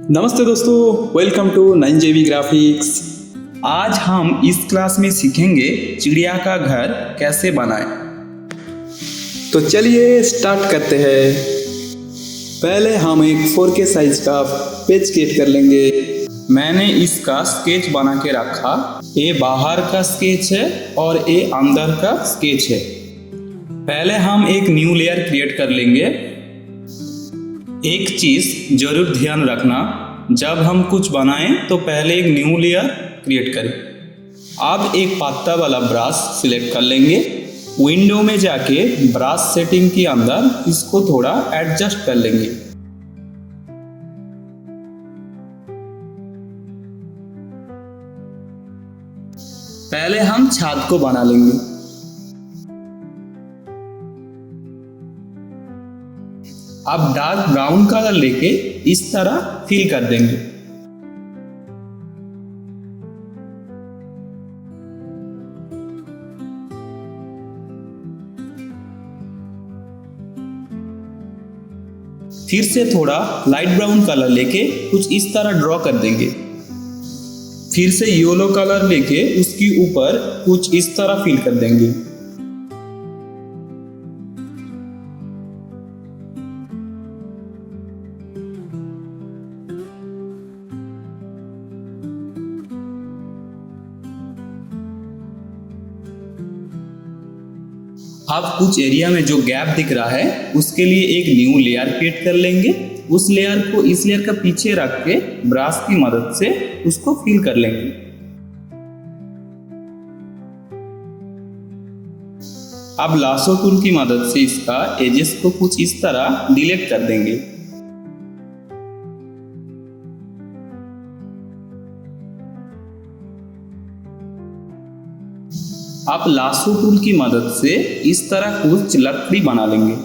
नमस्ते दोस्तों, welcome to 9JB graphics. आज हम इस क्लास में सीखेंगे चिड़िया का घर कैसे बनाएं। तो चलिए स्टार्ट करते हैं। पहले हम एक 4K साइज का पेज क्रिएट कर लेंगे। मैंने इसका स्केच बना के रखा। ये बाहर का स्केच है और ये अंदर का स्केच है। पहले हम एक न्यू लेयर क्रिएट कर लेंगे। एक चीज जरूर ध्यान रखना, जब हम कुछ बनाएं तो पहले एक न्यू लेयर क्रिएट करें। अब एक पत्ता वाला ब्रश सिलेक्ट कर लेंगे। विंडो में जाके ब्रश सेटिंग के अंदर इसको थोड़ा एडजस्ट कर लेंगे। पहले हम छत को बना लेंगे। अब डार्क ब्राउन कलर लेके इस तरह फिल कर देंगे। फिर से थोड़ा लाइट ब्राउन कलर लेके कुछ इस तरह ड्रॉ कर देंगे। फिर से येलो कलर लेके उसके ऊपर कुछ इस तरह फिल कर देंगे। अब कुछ एरिया में जो गैप दिख रहा है उसके लिए एक न्यू लेयर क्रिएट कर लेंगे। उस लेयर को इस लेयर का पीछे रख के ब्रश की मदद से उसको फिल कर लेंगे। अब लासो टूल की मदद से इसका एजेस को कुछ इस तरह डिलीट कर देंगे। आप लासो टूल की मदद से इस तरह कुछ लकड़ी बना लेंगे।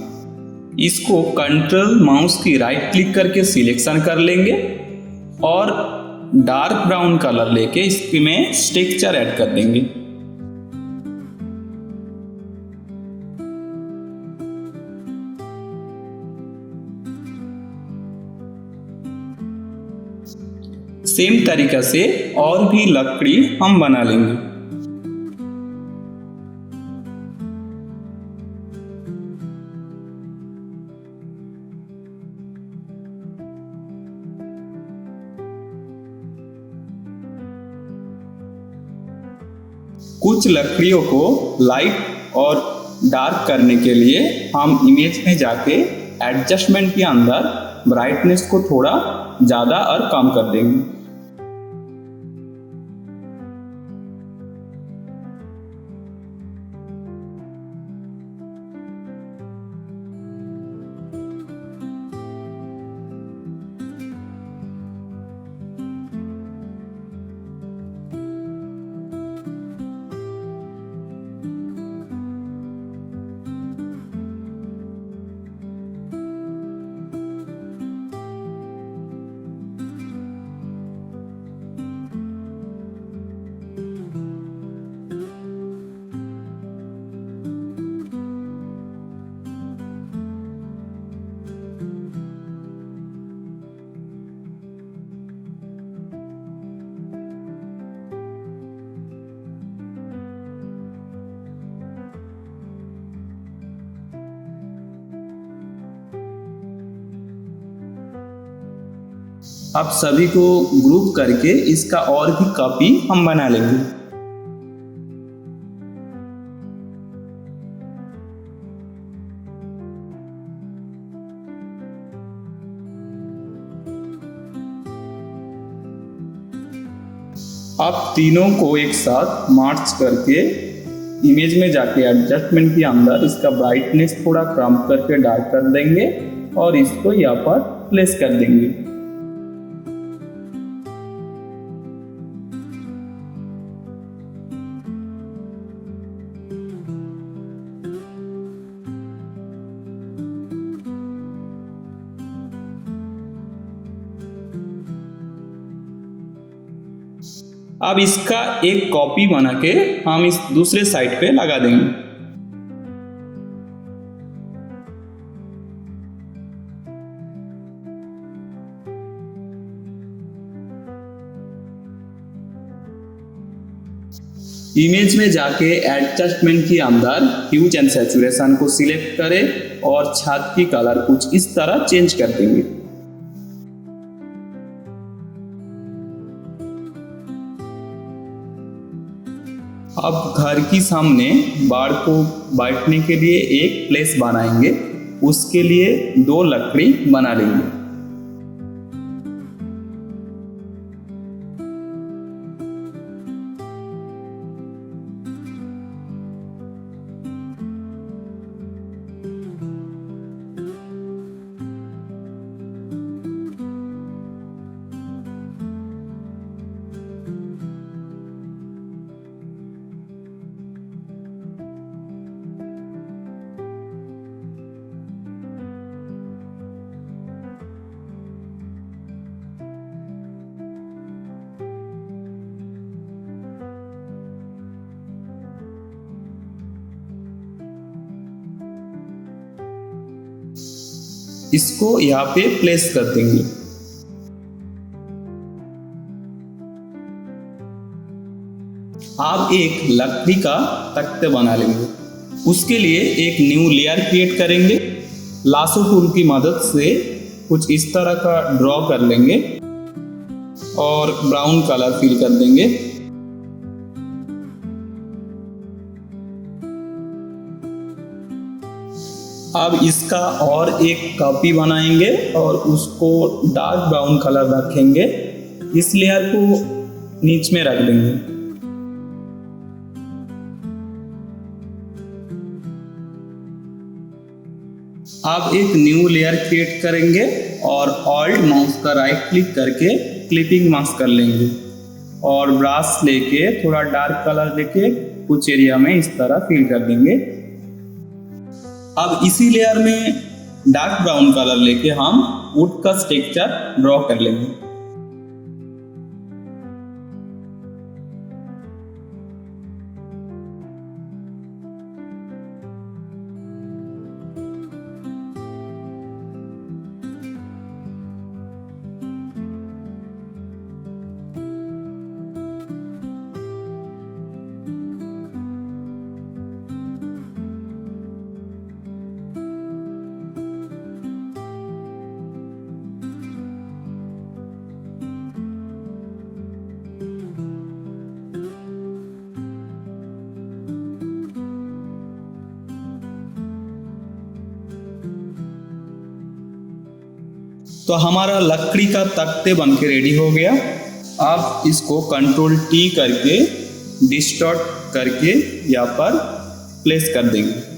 इसको कंट्रोल माउस की राइट क्लिक करके सिलेक्शन कर लेंगे और डार्क ब्राउन कलर लेके इसमें टेक्सचर ऐड कर देंगे। सेम तरीका से और भी लकड़ी हम बना लेंगे। कुछ लकड़ियों को लाइट और डार्क करने के लिए हम इमेज में जाके एडजस्टमेंट के अंदर ब्राइटनेस को थोड़ा ज़्यादा और कम कर देंगे। अब सभी को ग्रुप करके इसका और भी कॉपी हम बना लेंगे। अब तीनों को एक साथ मार्च करके इमेज में जाके एडजस्टमेंट के अंदर इसका ब्राइटनेस थोड़ा कम करके डार्क कर देंगे और इसको यहाँ पर प्लेस कर देंगे। अब इसका एक कॉपी बना के हम इस दूसरे साइड पे लगा देंगे। इमेज में जाके एडजस्टमेंट के अंदर ह्यूज एंड सैचुरेशन को सिलेक्ट करें और छत की कलर कुछ इस तरह चेंज कर देंगे। अब घर की सामने बाढ़ को बैठने के लिए एक प्लेस बनाएंगे। उसके लिए 2 लकड़ी बना लेंगे। इसको यहाँ पे प्लेस कर देंगे। आप एक लकड़ी का तख्ते बना लेंगे। उसके लिए एक न्यू लेयर क्रिएट करेंगे। लासो टूल की मदद से कुछ इस तरह का ड्रॉ कर लेंगे और ब्राउन कलर फिल कर देंगे। अब इसका और एक कॉपी बनाएंगे और उसको डार्क ब्राउन कलर रखेंगे। इस लेयर को नीच में रख देंगे। अब एक न्यू लेयर क्रिएट करेंगे और ऑल्ट माउस का राइट क्लिक करके क्लिपिंग मास्क कर लेंगे और ब्रश लेके थोड़ा डार्क कलर लेके कुछ एरिया में इस तरह फिल कर देंगे। अब इसी लेयर में डार्क ब्राउन कलर लेके हम वुड का टेक्सचर ड्रॉ कर लेंगे। तो हमारा लकड़ी का तख्ते बन के रेडी हो गया। अब इसको कंट्रोल टी करके डिस्टॉर्ट करके यहाँ पर प्लेस कर देंगे।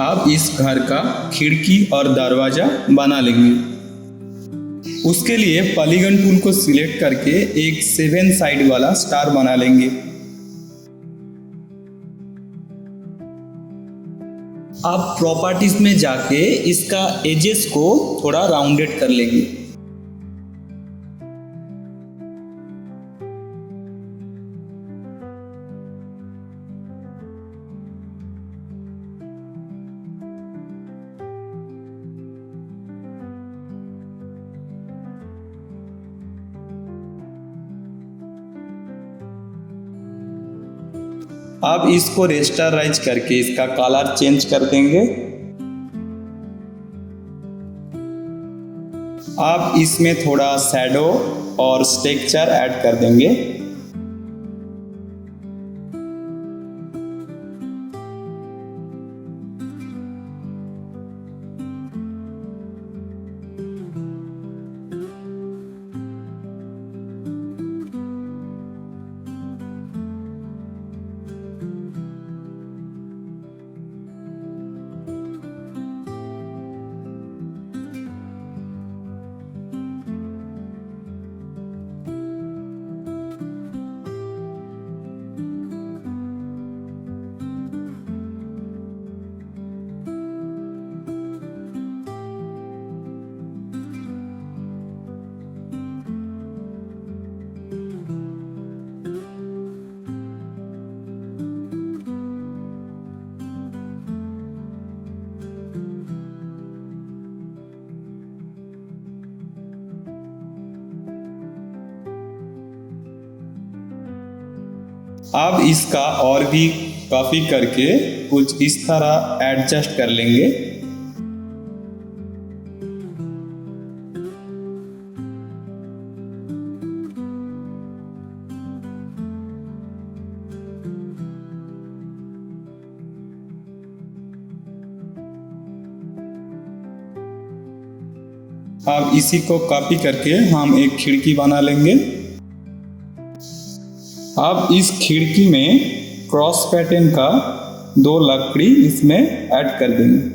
अब इस घर का खिड़की और दरवाजा बना लेंगे। उसके लिए पॉलीगन टूल को सिलेक्ट करके एक 7 साइड वाला स्टार बना लेंगे। अब प्रॉपर्टीज में जाके इसका एजेस को थोड़ा राउंडेड कर लेंगे। अब इसको रेस्टराइज करके इसका कलर चेंज कर देंगे। अब इसमें थोड़ा शैडो और टेक्सचर ऐड कर देंगे। अब इसका और भी कॉपी करके कुछ इस तरह एडजस्ट कर लेंगे। अब इसी को कॉपी करके हम एक खिड़की बना लेंगे। अब इस खिड़की में क्रॉस पैटर्न का 2 लकड़ी इसमें ऐड कर देंगे।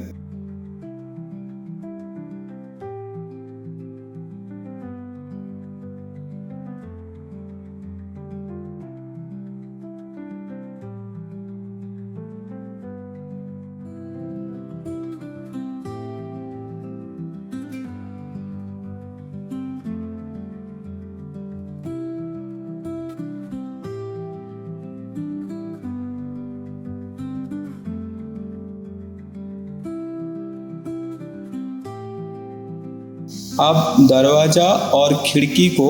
अब दरवाजा और खिड़की को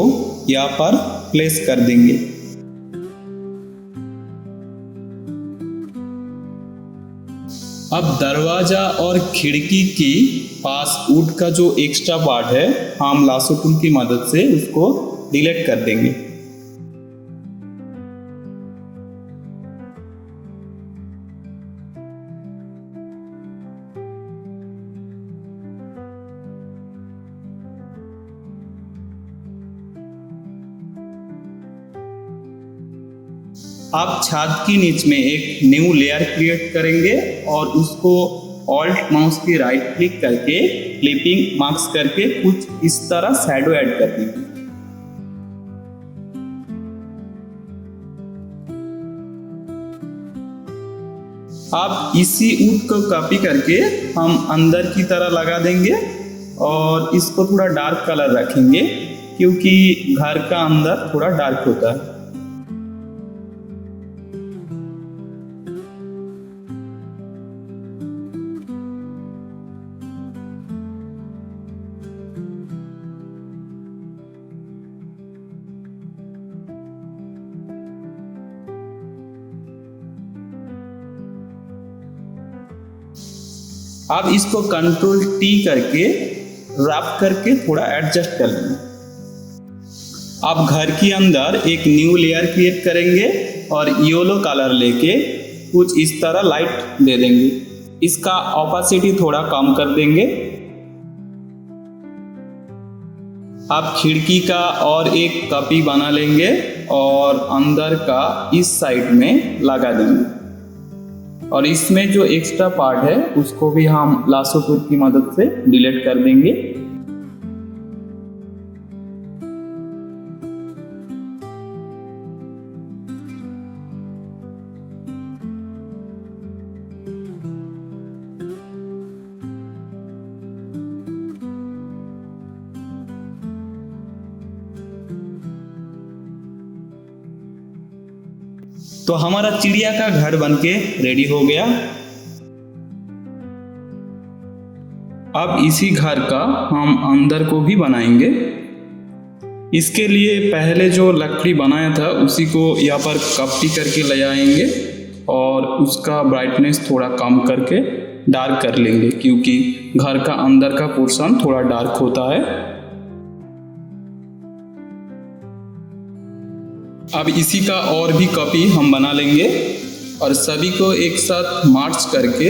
यहाँ पर प्लेस कर देंगे। अब दरवाजा और खिड़की की पास वुड का जो एक्स्ट्रा पार्ट है हम लासो टूल की मदद से उसको डिलीट कर देंगे। आप छत की नीच में एक न्यू लेयर क्रिएट करेंगे और उसको ऑल्ट माउस की राइट क्लिक करके क्लिपिंग मार्क्स करके कुछ इस तरह शैडो ऐड कर देंगे। आप इसी वुड को कॉपी करके हम अंदर की तरह लगा देंगे और इसको थोड़ा डार्क कलर रखेंगे क्योंकि घर का अंदर थोड़ा डार्क होता है। अब इसको कंट्रोल टी करके रैप करके थोड़ा एडजस्ट कर लेंगे। अब घर के अंदर एक न्यू लेयर क्रिएट करेंगे और येलो कलर लेके कुछ इस तरह लाइट दे देंगे। इसका ऑपेसिटी थोड़ा कम कर देंगे। अब खिड़की का और एक कॉपी बना लेंगे और अंदर का इस साइड में लगा देंगे और इसमें जो एक्स्ट्रा पार्ट है उसको भी हम लासो टूल की मदद से डिलीट कर देंगे। तो हमारा चिड़िया का घर बनके रेडी हो गया। अब इसी घर का हम अंदर को भी बनाएंगे। इसके लिए पहले जो लकड़ी बनाया था उसी को यहाँ पर कॉपी करके ले आएंगे और उसका ब्राइटनेस थोड़ा कम करके डार्क कर लेंगे क्योंकि घर का अंदर का पोर्शन थोड़ा डार्क होता है। अब इसी का और भी कॉपी हम बना लेंगे और सभी को एक साथ मार्च करके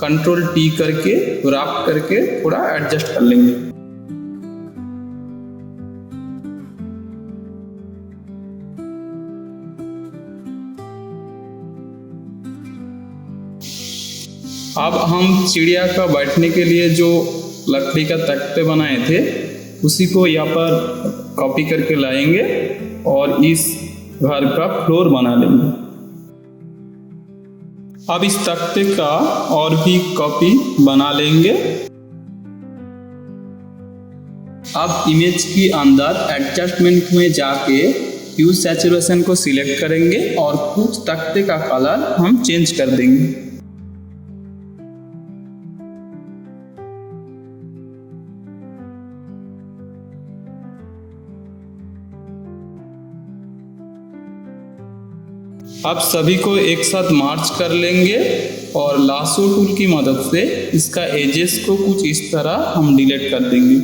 कंट्रोल टी करके रैप करके थोड़ा एडजस्ट कर लेंगे। अब हम चिड़िया का बैठने के लिए जो लकड़ी का तख्ते बनाए थे उसी को यहाँ पर कॉपी करके लाएंगे और इस घर का फ्लोर बना लेंगे। अब इस तख्ते का और भी कॉपी बना लेंगे। अब इमेज के अंदर एडजस्टमेंट में जाके ह्यू सैचुरेशन को सिलेक्ट करेंगे और कुछ तख्ते का कलर हम चेंज कर देंगे। अब सभी को एक साथ मार्च कर लेंगे और लासो टूल की मदद से इसका एजेस को कुछ इस तरह हम डिलीट कर देंगे।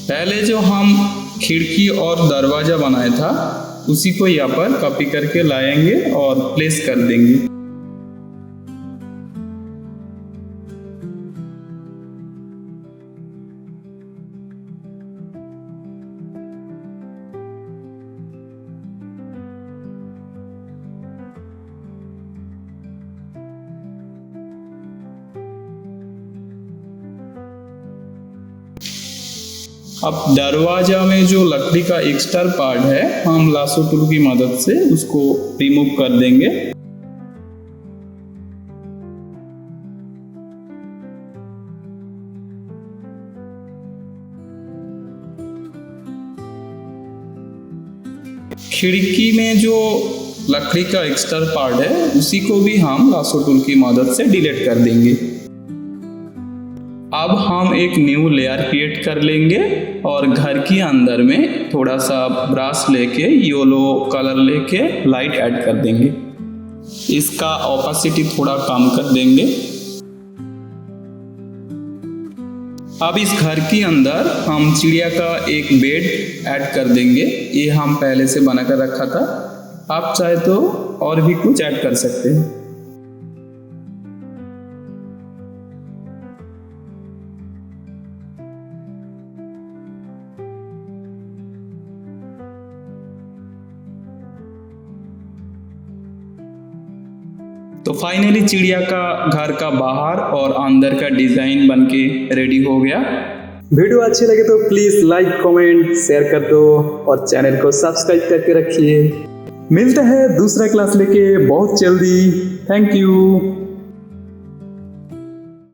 पहले जो हम खिड़की और दरवाजा बनाया था उसी को यहाँ पर कॉपी करके लाएंगे और प्लेस कर देंगे। अब दरवाजा में जो लकड़ी का एक्स्ट्रा पार्ट है हम लासो टूल की मदद से उसको रिमूव कर देंगे। खिड़की में जो लकड़ी का एक्स्ट्रा पार्ट है उसी को भी हम लासो टूल की मदद से डिलीट कर देंगे। अब हम एक न्यू लेयर क्रिएट कर लेंगे और घर के अंदर में थोड़ा सा ब्रश लेके येलो कलर लेके लाइट ऐड कर देंगे। इसका ओपेसिटी थोड़ा कम कर देंगे। अब इस घर के अंदर हम चिड़िया का एक बेड ऐड कर देंगे। ये हम पहले से बना कर रखा था, आप चाहे तो और भी कुछ ऐड कर सकते हैं। तो फाइनली चिड़िया का घर का बाहर और अंदर का डिजाइन बनके रेडी हो गया। वीडियो अच्छी लगे तो प्लीज लाइक कमेंट शेयर कर दो और चैनल को सब्सक्राइब करके रखिए। मिलते हैं दूसरा क्लास लेके बहुत जल्दी। Thank you.